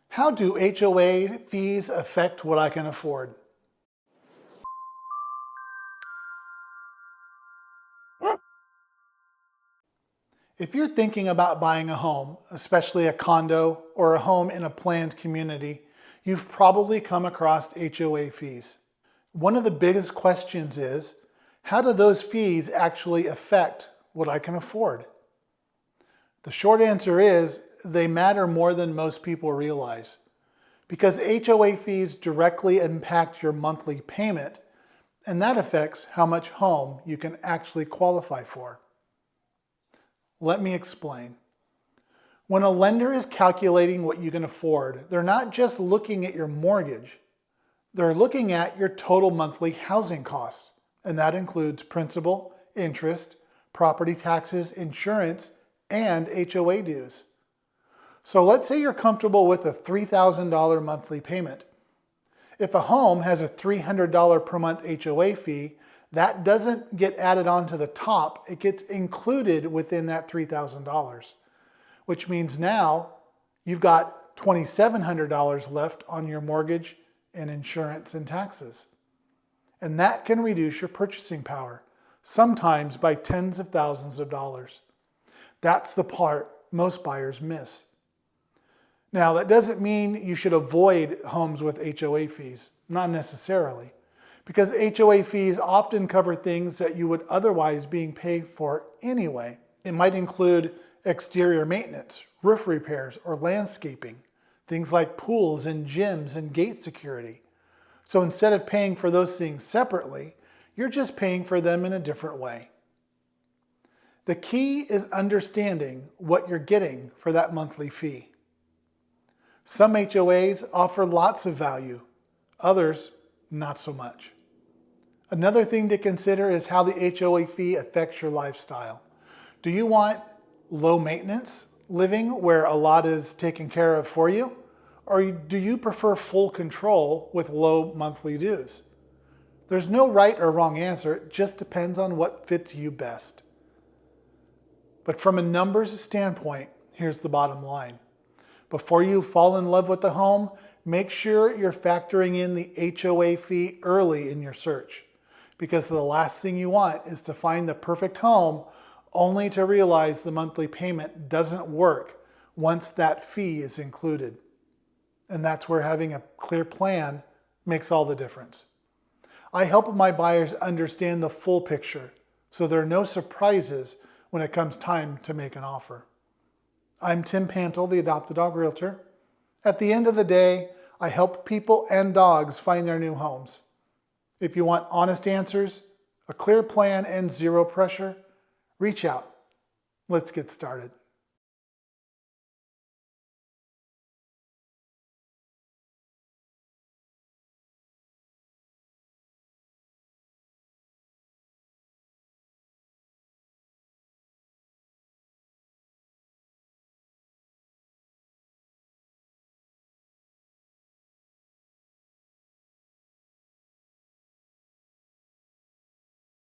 How do HOA fees affect what I can afford? If you're thinking about buying a home, especially a condo or a home in a planned community, you've probably come across HOA fees. One of the biggest questions is, how do those fees actually affect what I can afford? The short answer is, they matter more than most people realize. Because HOA fees directly impact your monthly payment, and that affects how much home you can actually qualify for. Let me explain. When a lender is calculating what you can afford, they're not just looking at your mortgage. They're looking at your total monthly housing costs, and that includes principal, interest, property taxes, insurance, and HOA dues. So let's say you're comfortable with a $3,000 monthly payment. If a home has a $300 per month HOA fee, that doesn't get added on to the top, it gets included within that $3,000, which means now you've got $2,700 left on your mortgage and insurance and taxes. And that can reduce your purchasing power, sometimes by tens of thousands of dollars. That's the part most buyers miss. Now, that doesn't mean you should avoid homes with HOA fees, not necessarily, because HOA fees often cover things that you would otherwise be paid for anyway. It might include exterior maintenance, roof repairs, or landscaping, things like pools and gyms and gate security. So instead of paying for those things separately, you're just paying for them in a different way. The key is understanding what you're getting for that monthly fee. Some HOAs offer lots of value, others not so much. Another thing to consider is how the HOA fee affects your lifestyle. Do you want low maintenance living where a lot is taken care of for you? Or do you prefer full control with low monthly dues? There's no right or wrong answer, it just depends on what fits you best. But from a numbers standpoint, here's the bottom line. Before you fall in love with the home, make sure you're factoring in the HOA fee early in your search, because the last thing you want is to find the perfect home only to realize the monthly payment doesn't work once that fee is included. And that's where having a clear plan makes all the difference. I help my buyers understand the full picture so there are no surprises when it comes time to make an offer. I'm Tim Pantle, the Adopt a Dog Realtor. At the end of the day, I help people and dogs find their new homes. If you want honest answers, a clear plan, and zero pressure, reach out. Let's get started.